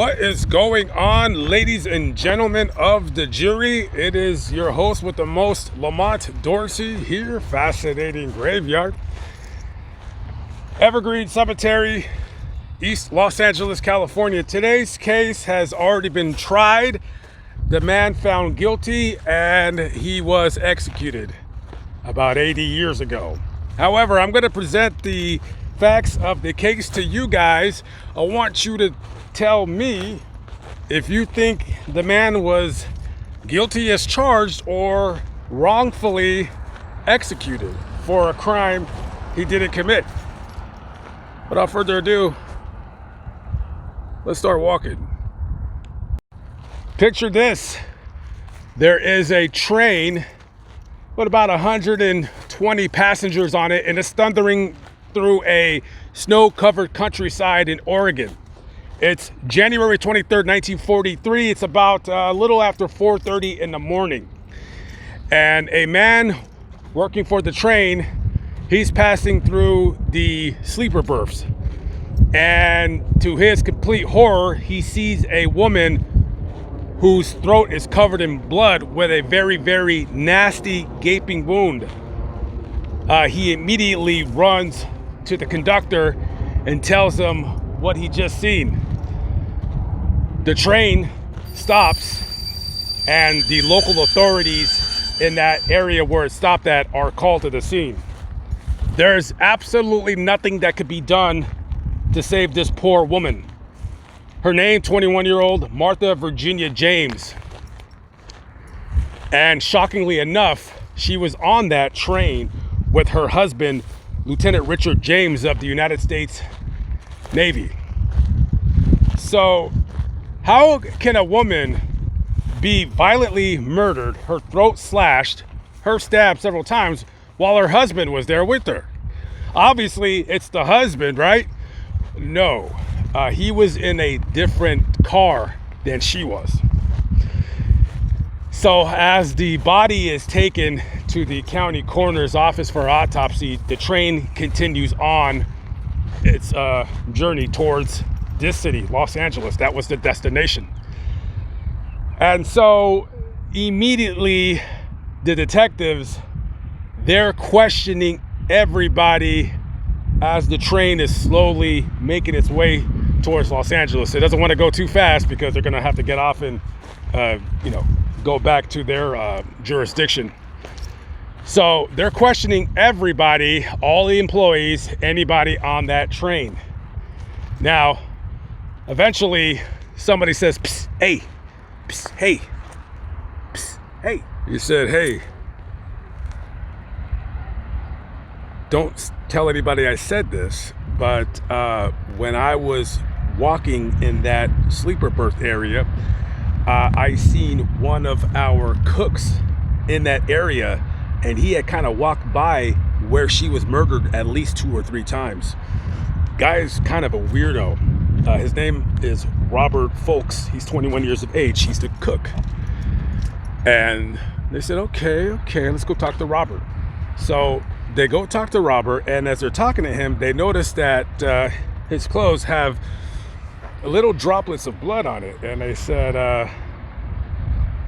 What is going on, ladies and gentlemen of the jury? It is your host with the most, Lamont Dorsey here, Fascinating Graveyard. Evergreen Cemetery, East Los Angeles, California. Today's case has already been tried. The man found guilty and he was executed about 80 years ago. However, I'm going to present the facts of the case to you guys. I want you to tell me if you think the man was guilty as charged or wrongfully executed for a crime he didn't commit. Without further ado, let's start walking. Picture this. There is a train with about 120 passengers on it, and it's thundering through a snow-covered countryside in Oregon. It's January 23rd, 1943. It's about a little after 4:30 in the morning. And a man working for the train, he's passing through the sleeper berths. And to his complete horror, he sees a woman whose throat is covered in blood with a very, very nasty gaping wound. He immediately runs to the conductor and tells him what he just seen. The train stops, and the local authorities in that area where it stopped at are called to the scene. There's absolutely nothing that could be done to save this poor woman. Her name, 21-year-old Martha Virginia James. And shockingly enough, she was on that train with her husband, Lieutenant Richard James of the United States Navy. So, how can a woman be violently murdered, her throat slashed, her stabbed several times, while her husband was there with her? Obviously, it's the husband, right? No, he was in a different car than she was. So as the body is taken to the county coroner's office for autopsy, the train continues on its journey towards this city, Los Angeles. That was the destination. And so immediately the detectives, they're questioning everybody as the train is slowly making its way towards Los Angeles. It doesn't want to go too fast because they're going to have to get off and go back to their jurisdiction. So they're questioning everybody, all the employees, anybody on that train. Now, eventually, somebody says, "Psst, hey, psst, hey, psst, hey." You said, "Hey, don't tell anybody I said this, but when I was walking in that sleeper berth area, I seen one of our cooks in that area, and he had kind of walked by where she was murdered at least 2 or 3 times. Guy's kind of a weirdo. His name is Robert Folks. He's 21 years of age. He's the cook." And they said, okay, let's go talk to Robert. So they go talk to Robert, and as they're talking to him, they notice that his clothes have little droplets of blood on it. And they said,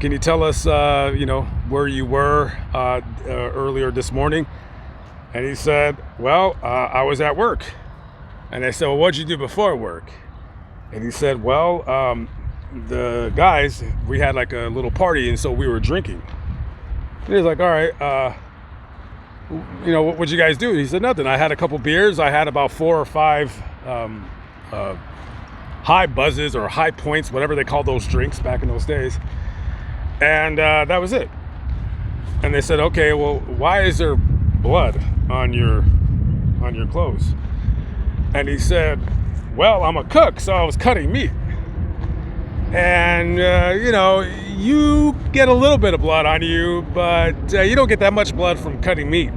can you tell us, where you were earlier this morning? And he said, well, I was at work. And they said, well, what'd you do before work? And he said, well, the guys, we had like a little party, and so we were drinking. And he's like, all right, what'd you guys do? He said, nothing. I had a couple beers. I had about 4 or 5 high buzzes or high points, whatever they called those drinks back in those days. And that was it. And they said, okay, well, why is there blood on your clothes? And he said, well, I'm a cook, so I was cutting meat. And, you get a little bit of blood on you, but you don't get that much blood from cutting meat.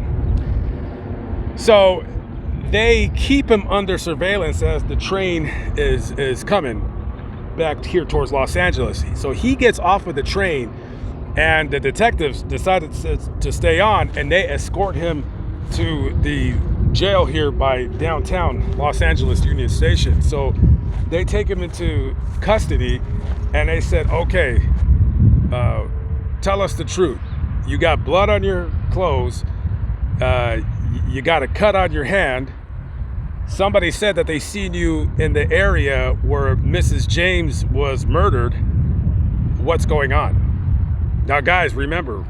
So they keep him under surveillance as the train is coming back here towards Los Angeles. So he gets off of the train, and the detectives decided to stay on, and they escort him to the jail here by downtown Los Angeles Union Station. So they take him into custody, and they said, okay, tell us the truth. You got blood on your clothes. You got a cut on your hand. Somebody said that they seen you in the area where Mrs. James was murdered. What's going on? Now, guys, remember,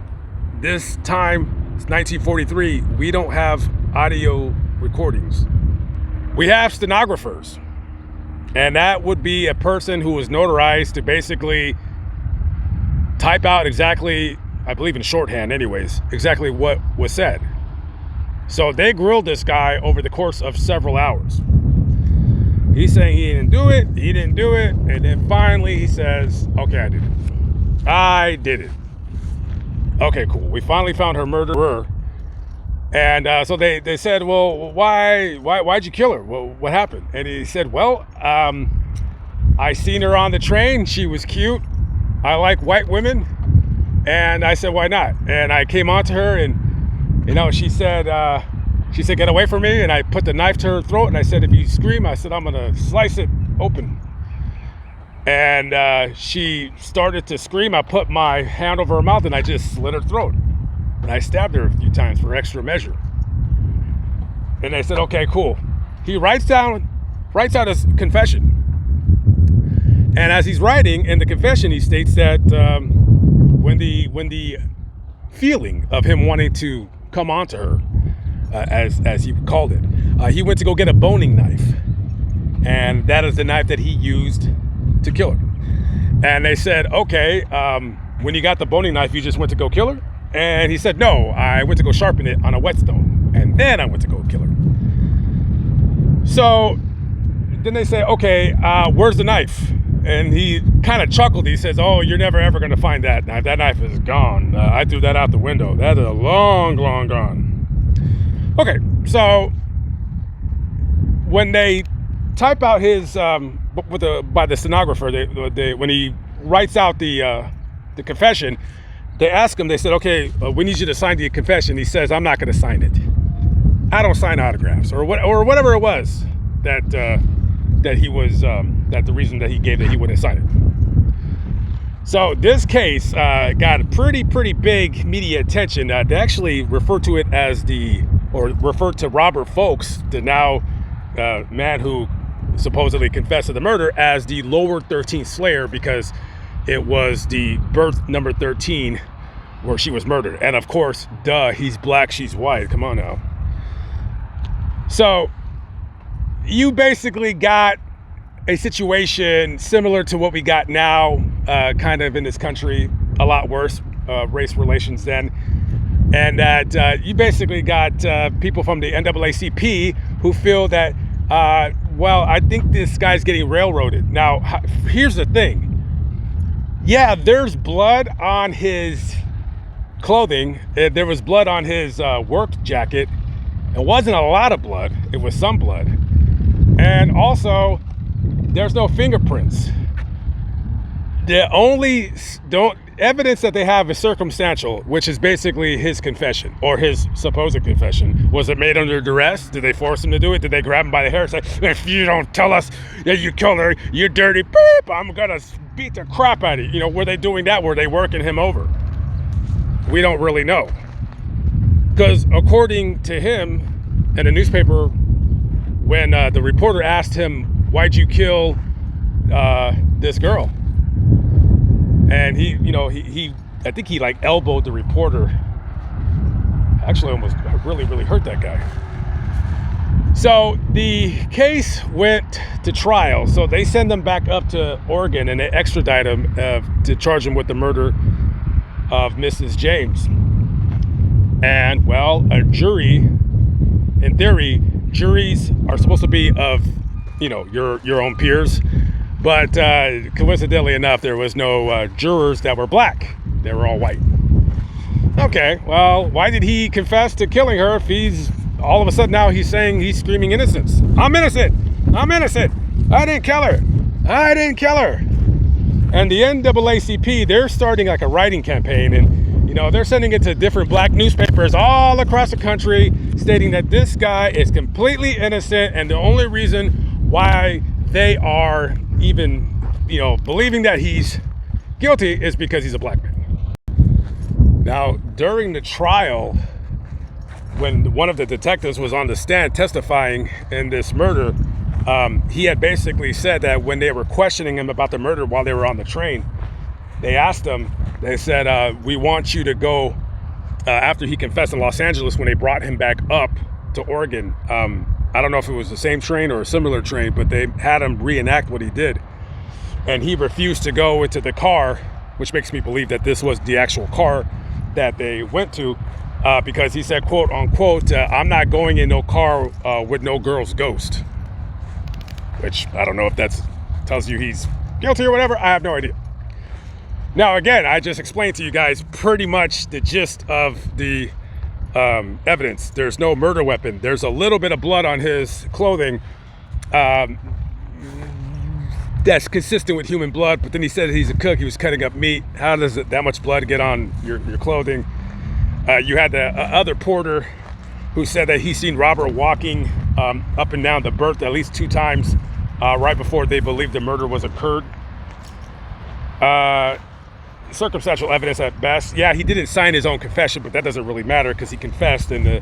this time, it's 1943, we don't have audio recordings. We have stenographers. And that would be a person who was notarized to basically type out exactly, I believe in shorthand anyways, exactly what was said. So they grilled this guy over the course of several hours. He's saying he didn't do it, and then finally he says, okay, I did it. Okay, cool. We finally found her murderer. And so they said, well, why'd you kill her? Well, what happened? And he said, well, I seen her on the train. She was cute. I like white women. And I said, why not? And I came on to her, and she said, get away from me. And I put the knife to her throat, and I said, if you scream, I said, I'm gonna slice it open. And she started to scream. I put my hand over her mouth, and I just slit her throat. And I stabbed her a few times for extra measure. And they said, okay, cool. He writes out his confession. And as he's writing in the confession, he states that when the feeling of him wanting to come on to her, as he called it, he went to go get a boning knife. And that is the knife that he used to kill her. And they said, okay, when you got the boning knife, you just went to go kill her? And he said, no, I went to go sharpen it on a whetstone, and then I went to go kill her. So then they say, okay, where's the knife? And he kind of chuckled. He says, oh, you're never, ever going to find that knife. That knife is gone. I threw that out the window. That is long, long gone. Okay, so when they type out his, by the stenographer, when he writes out the confession, they ask him, they said, okay, we need you to sign the confession. He says, I'm not going to sign it. I don't sign autographs, or whatever it was that he was, that the reason that he gave that he wouldn't sign it. So this case got pretty big media attention. They actually referred to it as referred to Robert Folks, the now man who supposedly confessed to the murder, as the lower 13th slayer, because it was the birth number 13 where she was murdered. And of course, duh, he's black, she's white. Come on now. So you basically got a situation similar to what we got now, kind of in this country, a lot worse, race relations then. And that you basically got people from the NAACP who feel that, well, I think this guy's getting railroaded. Now, here's the thing. Yeah, there's blood on his clothing. There was blood on his work jacket. It wasn't a lot of blood. It was some blood. And also, there's no fingerprints. The only evidence that they have is circumstantial, which is basically his confession, or his supposed confession. Was it made under duress? Did they force him to do it? Did they grab him by the hair and say, if you don't tell us that you killed her, you dirty beep, I'm gonna beat the crap out of you? Were they doing that? Were they working him over? We don't really know. Because according to him in a newspaper, when the reporter asked him, why'd you kill this girl? And he I think he like elbowed the reporter. Actually almost really hurt that guy. So the case went to trial. So they send them back up to Oregon and they extradite him to charge him with the murder of Mrs. James. And well, a jury, in theory, juries are supposed to be of, your own peers. But coincidentally enough, there was no jurors that were black. They were all white. Okay, well, why did he confess to killing her if he's all of a sudden now he's saying, he's screaming innocence? I'm innocent. I'm innocent. I didn't kill her. I didn't kill her. And the NAACP, they're starting like a writing campaign, and they're sending it to different black newspapers all across the country, stating that this guy is completely innocent, and the only reason why they are even, believing that he's guilty is because he's a black man. Now, during the trial, when one of the detectives was on the stand testifying in this murder, he had basically said that when they were questioning him about the murder while they were on the train, they asked him, they said, we want you to go, after he confessed in Los Angeles when they brought him back up to Oregon. I don't know if it was the same train or a similar train, but they had him reenact what he did. And he refused to go into the car, which makes me believe that this was the actual car that they went to, because he said, quote unquote, I'm not going in no car with no girl's ghost. Which I don't know if that tells you he's guilty or whatever. I have no idea. Now, again, I just explained to you guys pretty much the gist of the evidence. There's no murder weapon. There's a little bit of blood on his clothing. That's consistent with human blood, but then he said he's a cook. He was cutting up meat. How does that much blood get on your clothing? You had the other porter who said that he's seen Robert walking up and down the berth at least 2 times right before they believed the murder was occurred. Circumstantial evidence at best. Yeah, he didn't sign his own confession, but that doesn't really matter because he confessed, and the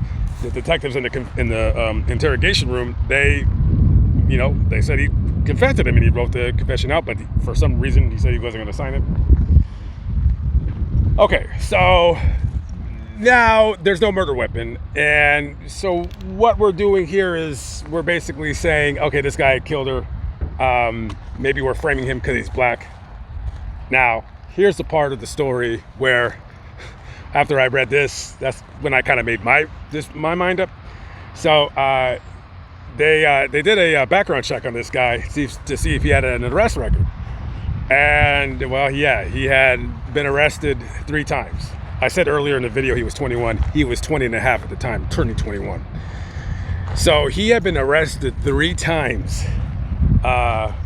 detectives in the interrogation room, they said he confessed to them and he wrote the confession out, but for some reason he said he wasn't going to sign it. Okay, so now there's no murder weapon, and so what we're doing here is we're basically saying, okay, this guy killed her. Maybe we're framing him because he's black. Now, here's the part of the story where, after I read this, that's when I kind of made my mind up. So they did a background check on this guy to see if he had an arrest record. And, well, yeah, he had been arrested 3 times. I said earlier in the video he was 21. He was 20 and a half at the time, turning 21. So he had been arrested 3 times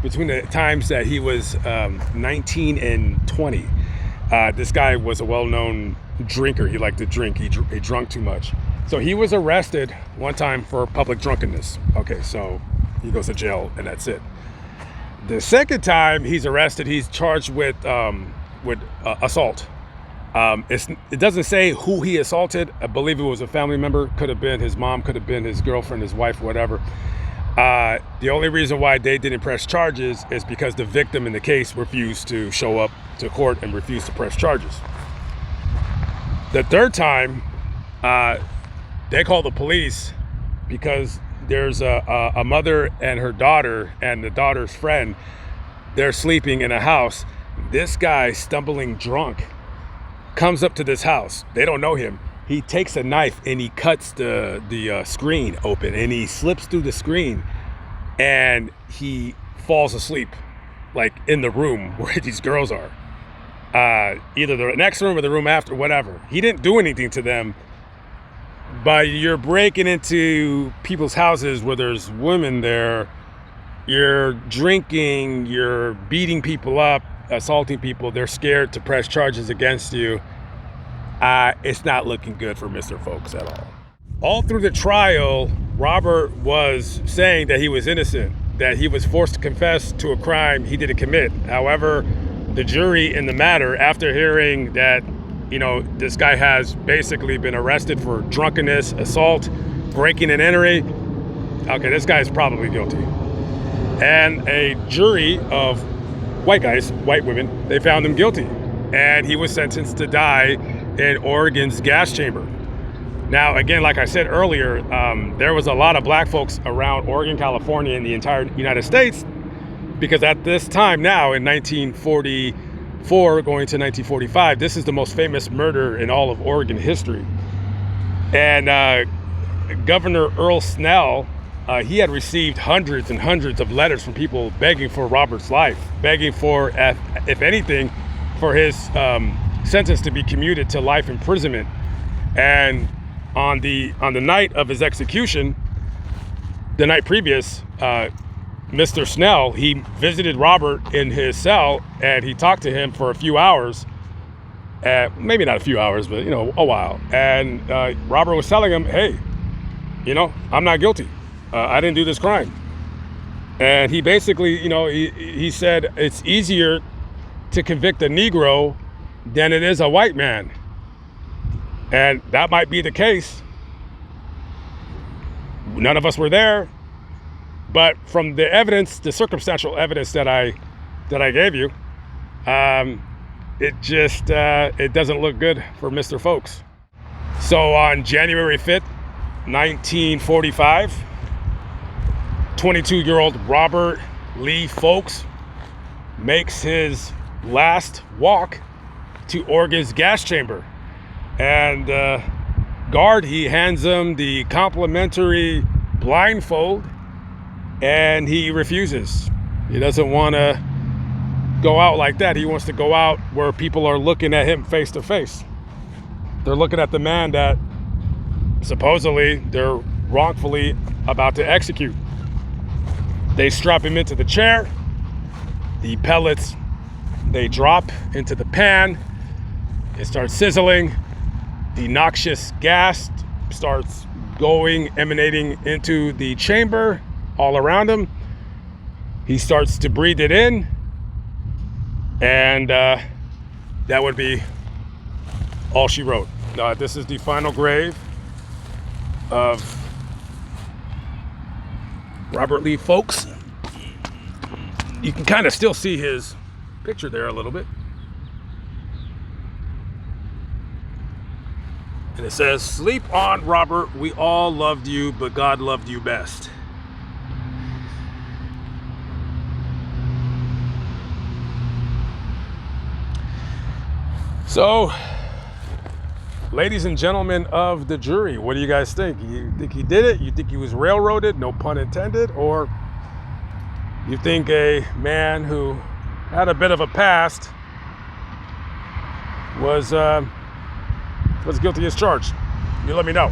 between the times that he was 19 and 20. This guy was a well-known drinker. He liked to drink. He drunk too much. So he was arrested 1 time for public drunkenness. Okay, so he goes to jail and that's it. The 2nd time he's arrested, he's charged with assault. It doesn't say who he assaulted. I believe it was a family member. Could have been his mom, could have been his girlfriend, his wife, whatever. The only reason why they didn't press charges is because the victim in the case refused to show up to court and refused to press charges. The 3rd time, they called the police because there's a mother and her daughter and the daughter's friend. They're sleeping in a house. This guy, stumbling drunk, comes up to this house. They don't know him. He takes a knife and he cuts the screen open and he slips through the screen and he falls asleep, like in the room where these girls are. Either the next room or the room after, whatever. He didn't do anything to them, but you're breaking into people's houses where there's women there. You're drinking, you're beating people up, assaulting people. They're scared to press charges against you. It's not looking good for Mr. Folks at all. All through the trial, Robert was saying that he was innocent, that he was forced to confess to a crime he didn't commit. However, the jury in the matter, after hearing that, this guy has basically been arrested for drunkenness, assault, breaking and entering, okay, this guy's probably guilty. And a jury of white guys, white women, they found him guilty. And he was sentenced to die in Oregon's gas chamber. Now, again, like I said earlier, there was a lot of black folks around Oregon, California, and the entire United States, because at this time now, in 1944 going to 1945, this is the most famous murder in all of Oregon history. And Governor Earl Snell, he had received hundreds and hundreds of letters from people begging for Robert's life, begging for, if anything, for his sentence to be commuted to life imprisonment. And on the night of his execution, the night previous, Mr. Snell, he visited Robert in his cell and he talked to him for a few hours, maybe not a few hours, but a while. And Robert was telling him, hey, I'm not guilty. I didn't do this crime. And he basically, he said it's easier to convict a Negro than it is a white man. And that might be the case. None of us were there, but from the evidence, the circumstantial evidence that I gave you, it doesn't look good for Mr. Folks. So on January 5th, 1945, 22-year-old Robert Lee Folks makes his last walk to Oregon's gas chamber. And guard, he hands him the complimentary blindfold, and he refuses. He doesn't want to go out like that. He wants to go out where people are looking at him face to face. They're looking at the man that supposedly they're wrongfully about to execute. They strap him into the chair. The pellets, they drop into the pan. It starts sizzling. The noxious gas starts emanating into the chamber all around him. He starts to breathe it in, and that would be all she wrote. This is the final grave of Robert Lee Folks. You can kind of still see his picture there a little bit. And it says, "Sleep on, Robert. We all loved you, but God loved you best." So, ladies and gentlemen of the jury, what do you guys think? You think he did it? You think he was railroaded, no pun intended? Or you think a man who had a bit of a past was guilty as charged? You let me know.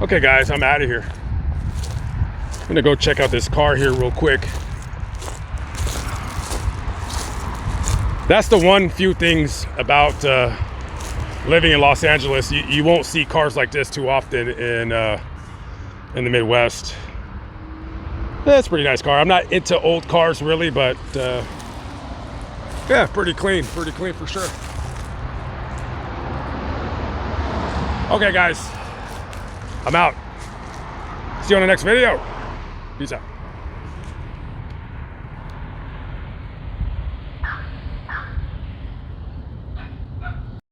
Okay, guys, I'm out of here. I'm gonna go check out this car here real quick. That's the one few things about living in Los Angeles. You won't see cars like this too often in the Midwest. That's a pretty nice car. I'm not into old cars really, but yeah, pretty clean for sure. Okay, guys, I'm out. See you on the next video. Peace out.